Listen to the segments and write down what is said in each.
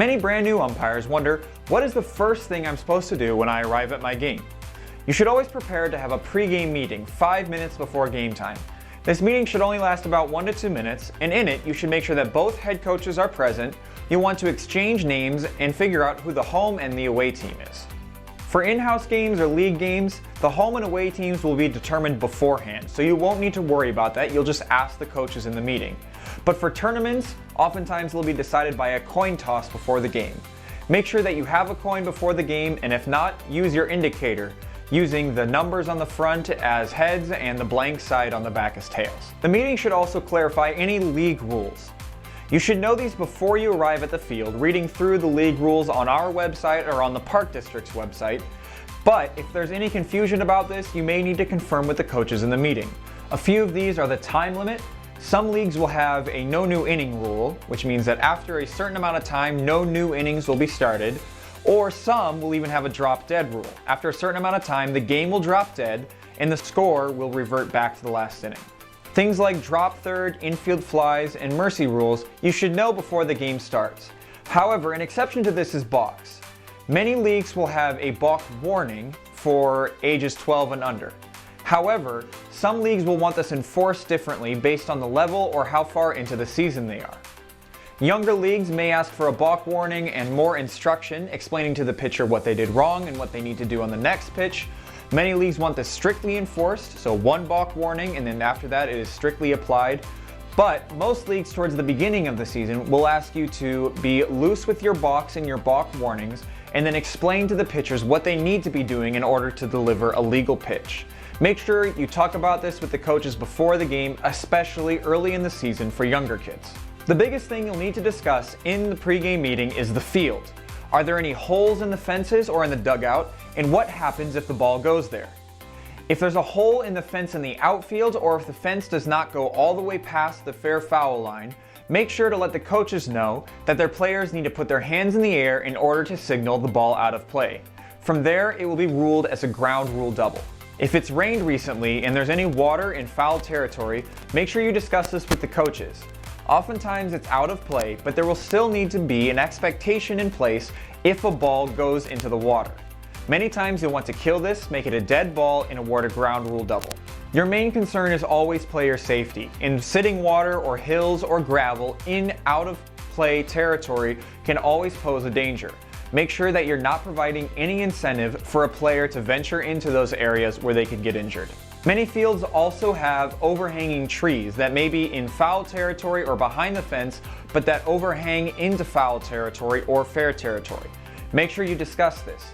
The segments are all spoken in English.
Many brand new umpires wonder, what is the first thing I'm supposed to do when I arrive at my game? You should always prepare to have a pre-game meeting 5 minutes before game time. This meeting should only last about 1 to 2 minutes, and in it you should make sure that both head coaches are present. You'll want to exchange names and figure out who the home and the away team is. For in-house games or league games, the home and away teams will be determined beforehand, so you won't need to worry about that. You'll just ask the coaches in the meeting. But for tournaments, oftentimes they'll be decided by a coin toss before the game. Make sure that you have a coin before the game, and if not, use your indicator, using the numbers on the front as heads and the blank side on the back as tails. The meeting should also clarify any league rules. You should know these before you arrive at the field, reading through the league rules on our website or on the Park District's website. But if there's any confusion about this, you may need to confirm with the coaches in the meeting. A few of these are the time limit. Some leagues will have a no new inning rule, which means that after a certain amount of time, no new innings will be started. Or some will even have a drop dead rule. After a certain amount of time, the game will drop dead and the score will revert back to the last inning. Things like drop third, infield flies, and mercy rules you should know before the game starts. However, an exception to this is balks. Many leagues will have a balk warning for ages 12 and under. However, some leagues will want this enforced differently based on the level or how far into the season they are. Younger leagues may ask for a balk warning and more instruction explaining to the pitcher what they did wrong and what they need to do on the next pitch. Many leagues want this strictly enforced, so 1 balk warning and then after that it is strictly applied. But most leagues towards the beginning of the season will ask you to be loose with your balks and your balk warnings and then explain to the pitchers what they need to be doing in order to deliver a legal pitch. Make sure you talk about this with the coaches before the game, especially early in the season for younger kids. The biggest thing you'll need to discuss in the pregame meeting is the field. Are there any holes in the fences or in the dugout, and what happens if the ball goes there? If there's a hole in the fence in the outfield, or if the fence does not go all the way past the fair foul line, make sure to let the coaches know that their players need to put their hands in the air in order to signal the ball out of play. From there, it will be ruled as a ground rule double. If it's rained recently and there's any water in foul territory, make sure you discuss this with the coaches. Oftentimes it's out of play, but there will still need to be an expectation in place if a ball goes into the water. Many times you'll want to kill this, make it a dead ball, and award a ground rule double. Your main concern is always player safety. In sitting water or hills or gravel, in out of play territory can always pose a danger. Make sure that you're not providing any incentive for a player to venture into those areas where they could get injured. Many fields also have overhanging trees that may be in foul territory or behind the fence, but that overhang into foul territory or fair territory. Make sure you discuss this.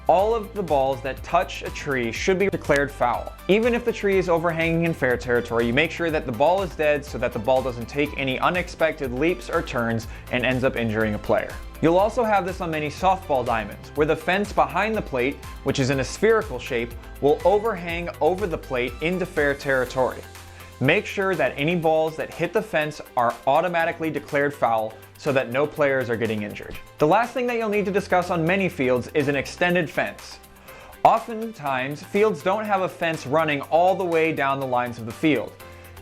All of the balls that touch a tree should be declared foul. Even if the tree is overhanging in fair territory, you make sure that the ball is dead so that the ball doesn't take any unexpected leaps or turns and ends up injuring a player. You'll also have this on many softball diamonds, where the fence behind the plate, which is in a spherical shape, will overhang over the plate into fair territory. Make sure that any balls that hit the fence are automatically declared foul so that no players are getting injured. The last thing that you'll need to discuss on many fields is an extended fence. Oftentimes, fields don't have a fence running all the way down the lines of the field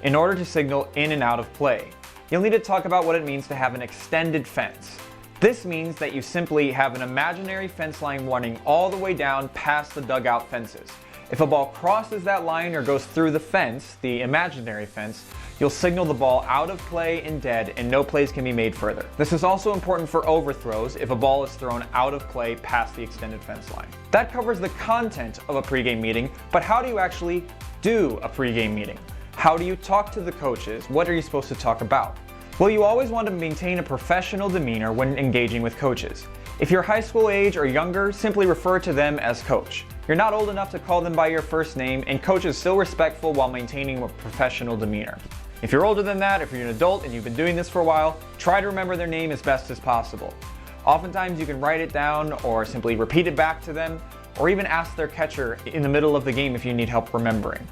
in order to signal in and out of play. You'll need to talk about what it means to have an extended fence. This means that you simply have an imaginary fence line running all the way down past the dugout fences. If a ball crosses that line or goes through the fence, the imaginary fence, you'll signal the ball out of play and dead, and no plays can be made further. This is also important for overthrows if a ball is thrown out of play past the extended fence line. That covers the content of a pregame meeting, but how do you actually do a pregame meeting? How do you talk to the coaches? What are you supposed to talk about? Well, you always want to maintain a professional demeanor when engaging with coaches. If you're high school age or younger, simply refer to them as coach. You're not old enough to call them by your first name, and coach is still respectful while maintaining a professional demeanor. If you're older than that, if you're an adult and you've been doing this for a while, try to remember their name as best as possible. Oftentimes you can write it down or simply repeat it back to them, or even ask their catcher in the middle of the game if you need help remembering.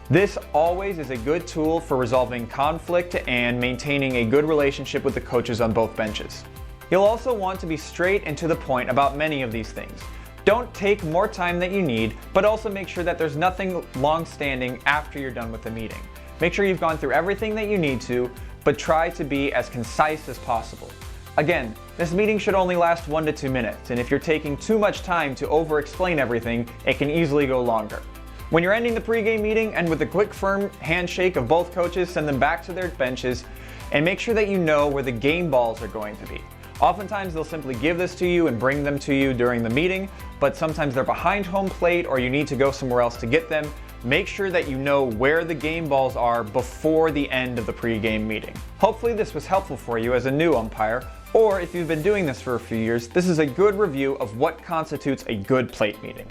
This always is a good tool for resolving conflict and maintaining a good relationship with the coaches on both benches. You'll also want to be straight and to the point about many of these things. Don't take more time than you need, but also make sure that there's nothing long-standing after you're done with the meeting. Make sure you've gone through everything that you need to, but try to be as concise as possible. Again, this meeting should only last 1 to 2 minutes, and if you're taking too much time to over-explain everything, it can easily go longer. When you're ending the pregame meeting, end with a quick firm handshake of both coaches, send them back to their benches, and make sure that you know where the game balls are going to be. Oftentimes they'll simply give this to you and bring them to you during the meeting, but sometimes they're behind home plate or you need to go somewhere else to get them. Make sure that you know where the game balls are before the end of the pregame meeting. Hopefully this was helpful for you as a new umpire, or if you've been doing this for a few years, this is a good review of what constitutes a good plate meeting.